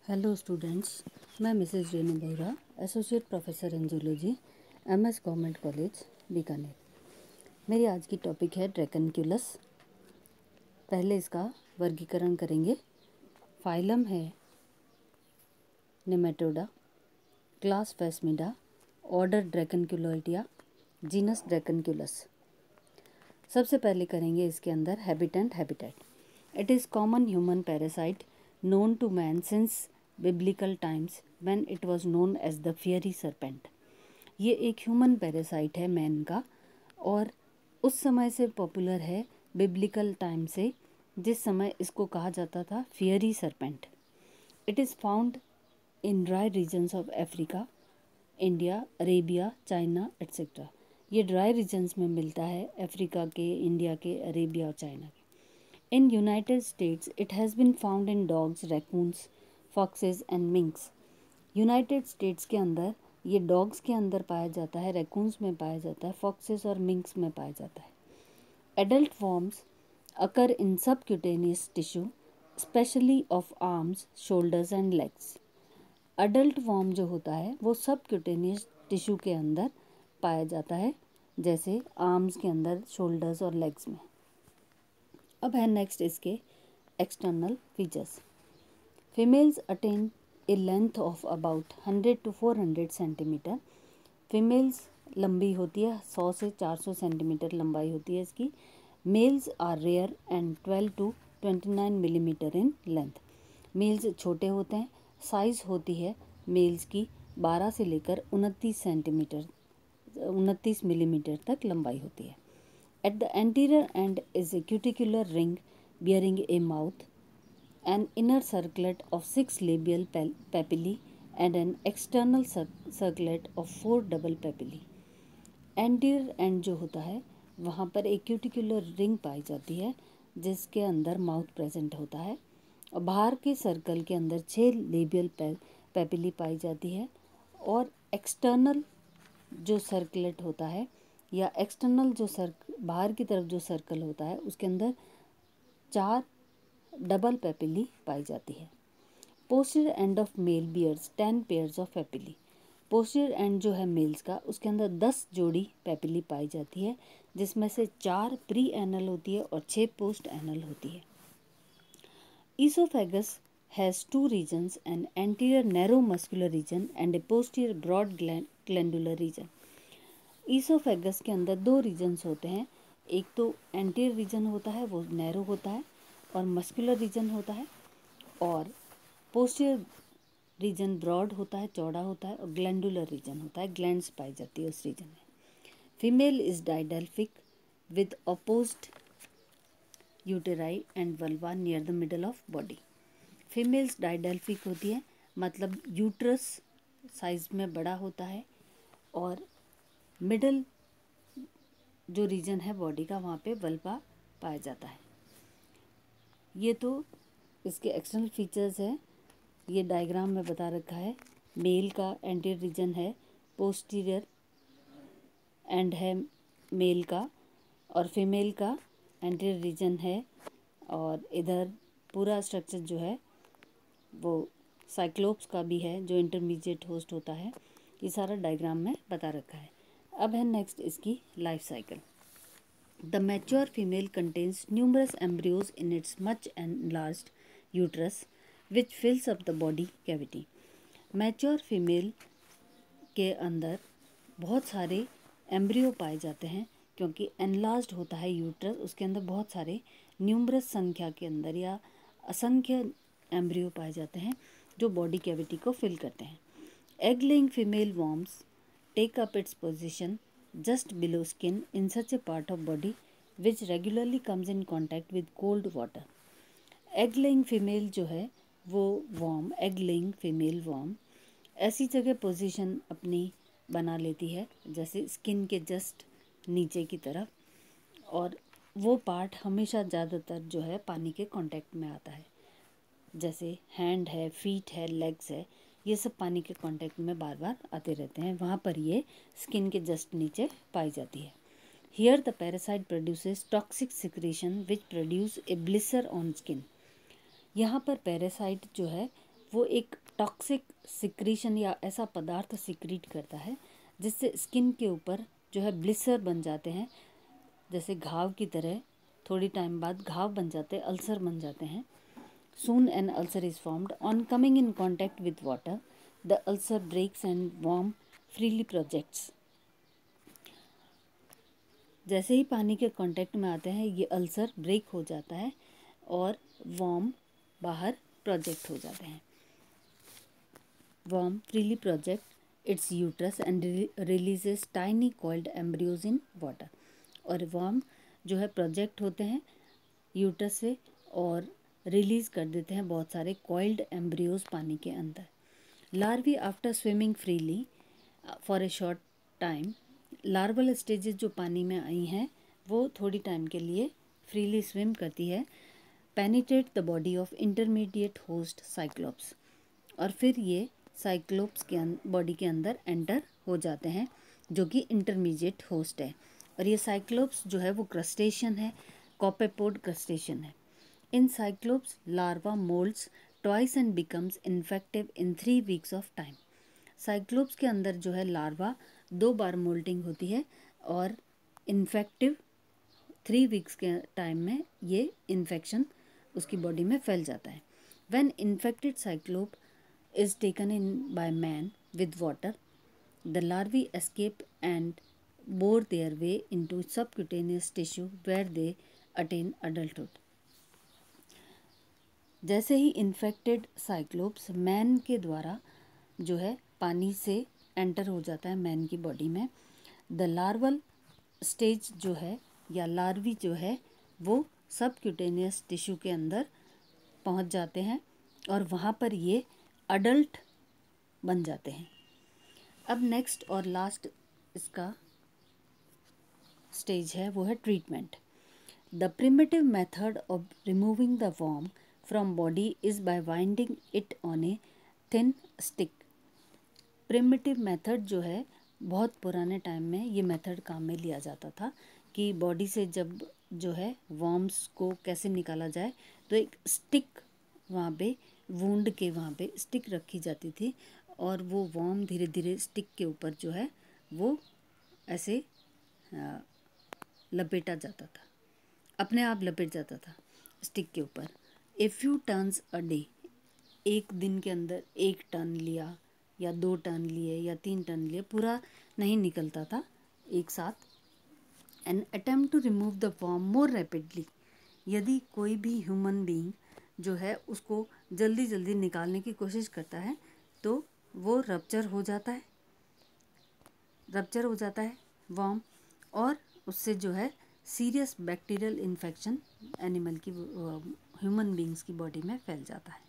Hello students, मैं Mrs Renu Bohra, associate professor in zoology, MS government college Bikaner. मेरी आज की टॉपिक है ड्रैकनक्यूलस। पहले इसका वर्गीकरण करेंगे। फाइलम है नेमेटोडा, क्लास फेस्मिडा, ऑर्डर ड्रैकनक्यूलोइडिया, जीनस ड्रैकनक्यूलस। सबसे पहले करेंगे इसके अंदर habitat. It is common human parasite known to man since biblical times when it was known as the fiery serpent। ये एक ह्यूमन पैरासाइट है मैन का और उस समय से पॉपुलर है बिब्लिकल टाइम से, जिस समय इसको कहा जाता था fiery serpent. It is found in dry regions of Africa, India, Arabia, China etcetera. ये ड्राई रीजन्स में मिलता है, अफ्रीका के, इंडिया के, अरेबिया और चाइना के। In United States, it has been found in dogs, raccoons, foxes and minks। United states के अंदर ये डॉग्स के अंदर पाया जाता है, रैकून्स में पाया जाता है, फॉक्सेस और मिंक्स में पाया जाता है। Adult forms occur in subcutaneous tissue, specially of arms, shoulders and legs. Adult form जो होता है वो सबक्यूटेनियस टिश्यू के अंदर पाया जाता है, जैसे आर्म्स के अंदर, शोल्डर्स और लेग्स में। अब है नेक्स्ट इसके external features. Females attain A length of about 100 to 400 centimetre. Females लंबी होती है, 100 से 400 सेंटीमीटर लंबाई होती है इसकी। Males are rare and 12 to 29 millimetre in length. Males छोटे होते हैं, साइज़ होती है मेल्स की 12 से लेकर 29 मिलीमीटर तक लंबाई होती है। At the anterior end is a cuticular ring bearing a mouth, an inner circlet of 6 labial papillae and an external circlet of 4 double papillae। Anterior end जो होता है वहाँ पर एक क्यूटिकुलर रिंग पाई जाती है जिसके अंदर माउथ प्रेजेंट होता है, और बाहर के सर्कल के अंदर 6 लेबियल पेपिली पाई जाती है, और एक्सटर्नल जो सर्कलेट होता है या एक्सटर्नल जो बाहर की तरफ जो सर्कल होता है उसके अंदर 4 डबल पेपिली पाई जाती है। Posterior end of male bears 10 pairs of papillae. Posterior end जो है मेल्स का, उसके अंदर 10 जोड़ी पेपिली पाई जाती है, जिसमें से 4 प्री एनल होती है और 6 पोस्ट एनल होती है। Oesophagus has 2 regions, an anterior narrow muscular region and a posterior broad glandular region. Oesophagus के अंदर 2 रीजन्स होते हैं, एक तो एंटीरियर रीजन होता है वो नैरो होता है और मस्कुलर रीजन होता है, और पोस्टीरियर रीजन ब्रॉड होता है, चौड़ा होता है, और ग्लैंडुलर रीजन होता है, ग्लैंड्स पाई जाती है उस रीजन में। Female is didelphic with apposed uteri and vulva near the middle of body. Females didelphic होती है, मतलब यूट्रस साइज में बड़ा होता है और मिडल जो रीजन है बॉडी का वहाँ पे वल्वा पाया जाता है। ये तो इसके एक्सटर्नल फीचर्स है, ये डायग्राम में बता रखा है। मेल का एंटीरियर रीजन है पोस्टीरियर एंड है मेल का, और फीमेल का एंटीरियर रीजन है, और इधर पूरा स्ट्रक्चर जो है वो साइक्लोप्स का भी है जो इंटरमीडिएट होस्ट होता है। ये सारा डायग्राम में बता रखा है। अब है नेक्स्ट इसकी life cycle. The mature female contains numerous embryos in its much enlarged uterus which फिल्स up the body cavity. Mature female के अंदर बहुत सारे एम्ब्रियो पाए जाते हैं, क्योंकि एनलार्ज्ड होता है यूट्रस, उसके अंदर बहुत सारे न्यूमरस संख्या के अंदर या असंख्य एम्ब्रियो पाए जाते हैं जो बॉडी कैविटी को फिल करते हैं। Egg laying female worms take up its position just below skin in such a part of body which regularly comes in contact with cold water। Egg laying female जो है वो worm, egg laying female worm ऐसी जगह position अपनी बना लेती है जैसे स्किन के जस्ट नीचे की तरफ, और वो पार्ट हमेशा ज़्यादातर जो है पानी के कांटेक्ट में आता है, जैसे हैंड है, फीट है, लेग्स है, ये सब पानी के कांटेक्ट में बार बार आते रहते हैं, वहाँ पर ये स्किन के जस्ट नीचे पाई जाती है। Here the parasite produces toxic secretion which produce a blister on skin. यहाँ पर पैरासाइट जो है वो एक टॉक्सिक सिक्रीशन या ऐसा पदार्थ सिक्रीट करता है जिससे स्किन के ऊपर जो है ब्लिसर बन जाते हैं, जैसे घाव की तरह। थोड़ी टाइम बाद घाव बन जाते हैं, अल्सर बन जाते हैं। Soon an ulcer is formed. On coming in contact with water, the ulcer breaks and worm freely projects. जैसे ही पानी के कांटेक्ट में आते हैं ये अल्सर ब्रेक हो जाता है और वर्म बाहर प्रोजेक्ट हो जाते हैं। Worm freely project its uterus and releases tiny coiled embryos in water. और वर्म जो है प्रोजेक्ट होते हैं यूटरस से और रिलीज कर देते हैं बहुत सारे कॉइल्ड एम्ब्रियोज पानी के अंदर। Larvae after swimming freely for a short time, larval stages जो पानी में आई हैं वो थोड़ी टाइम के लिए फ्रीली स्विम करती है, penetrate the body of intermediate host cyclops, और फिर ये साइक्लोप्स के बॉडी के अंदर एंटर हो जाते हैं जो कि इंटरमीडिएट होस्ट है। और ये साइक्लोप्स जो है वो क्रस्टेशियन है, कॉपेपोड क्रस्टेशियन है। In cyclops larva moults twice and becomes infective in 3 weeks of time. Cyclops के अंदर जो है लार्वा 2 बार मोल्टिंग होती है और इन्फेक्टिव 3 weeks के टाइम में ये इन्फेक्शन उसकी बॉडी में फैल जाता है। When infected Cyclops is taken in by man with water, the larvae escape and bore their way into subcutaneous tissue where they attain adulthood. जैसे ही इन्फेक्टेड साइक्लोप्स मैन के द्वारा जो है पानी से एंटर हो जाता है मैन की बॉडी में, द लार्वल स्टेज जो है या लार्वी जो है वो सबक्यूटेनियस टिश्यू के अंदर पहुंच जाते हैं और वहाँ पर ये अडल्ट बन जाते हैं। अब नेक्स्ट और लास्ट इसका स्टेज है वो है treatment. The primitive method of removing the worm from body is by winding it on a thin stick. Primitive method जो है बहुत पुराने टाइम में ये मेथड काम में लिया जाता था कि बॉडी से जब जो है वर्म्स को कैसे निकाला जाए, तो एक स्टिक वहाँ पे वुंड के वहाँ पे स्टिक रखी जाती थी और वो वर्म धीरे धीरे स्टिक के ऊपर जो है वो ऐसे लपेटा जाता था, अपने आप लपेट जाता था स्टिक के ऊपर। A few turns a day, एक दिन के अंदर 1 टर्न लिया या 2 टर्न लिए या 3 टर्न लिए, पूरा नहीं निकलता था एक साथ। An attempt to remove the worm more rapidly, यदि कोई भी ह्यूमन बीइंग जो है उसको जल्दी जल्दी निकालने की कोशिश करता है तो वो रप्चर हो जाता है वर्म, और उससे जो है सीरियस बैक्टीरियल इन्फेक्शन एनिमल की ह्यूमन बीइंग्स की बॉडी में फैल जाता है।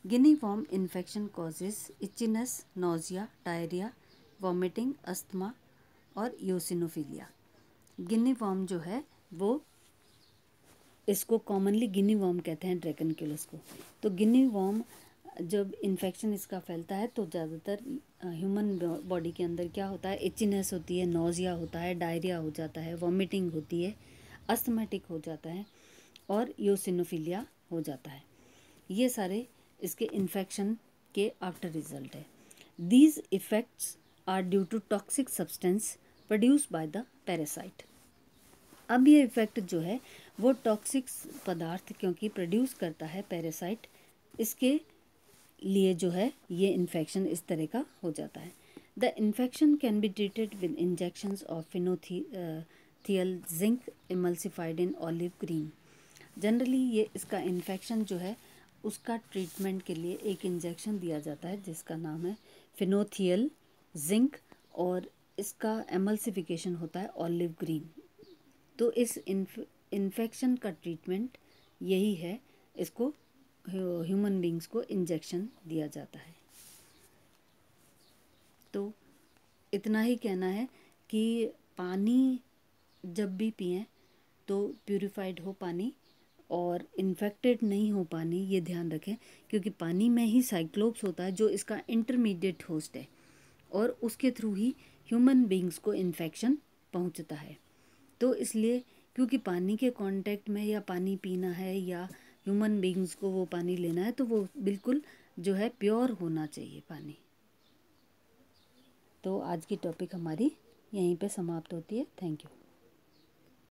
Guinea worm infection causes itchiness, nausea, diarrhoea, vomiting, asthma और यूसिनोफिलिया। गिनी वर्म जो है वो, इसको कॉमनली गिनी वर्म कहते हैं ड्रैगनक्यूलिस को। तो गिनी वर्म जब इन्फेक्शन इसका फैलता है तो ज़्यादातर ह्यूमन बॉडी के अंदर क्या होता है, इचिनेस होती है, नोजिया होता है, डायरिया हो जाता है, वॉमिटिंग होती है, अस्थमेटिक हो जाता है और यूसिनोफिलिया हो जाता है। ये सारे इसके इन्फेक्शन के आफ्टर रिजल्ट है। These effects are due to toxic substance produced by the parasite. अब ये इफ़ेक्ट जो है वो टॉक्सिक पदार्थ क्योंकि प्रोड्यूस करता है पैरासाइट, इसके लिए जो है ये इन्फेक्शन इस तरह का हो जाता है। The infection can be treated with injections of phenothiol zinc emulsified in olive green. Generally ये इसका इन्फेक्शन जो है उसका ट्रीटमेंट के लिए एक इंजेक्शन दिया जाता है जिसका नाम है फिनोथियल जिंक, और इसका एमल्सिफिकेशन होता है ऑलिव ग्रीन। तो इस इन्फेक्शन का ट्रीटमेंट यही है, इसको ह्यूमन बीइंग्स को इंजेक्शन दिया जाता है। तो इतना ही कहना है कि पानी जब भी पिएं तो प्यूरिफाइड हो पानी और इन्फेक्टेड नहीं हो पानी, ये ध्यान रखें, क्योंकि पानी में ही साइक्लोप्स होता है जो इसका इंटरमीडिएट होस्ट है और उसके थ्रू ही ह्यूमन बीइंग्स को इन्फेक्शन पहुंचता है। तो इसलिए क्योंकि पानी के कांटेक्ट में या पानी पीना है या ह्यूमन बीइंग्स को वो पानी लेना है तो वो बिल्कुल जो है प्योर होना चाहिए पानी। तो आज की टॉपिक हमारी यहीं पे समाप्त होती है। Thank you.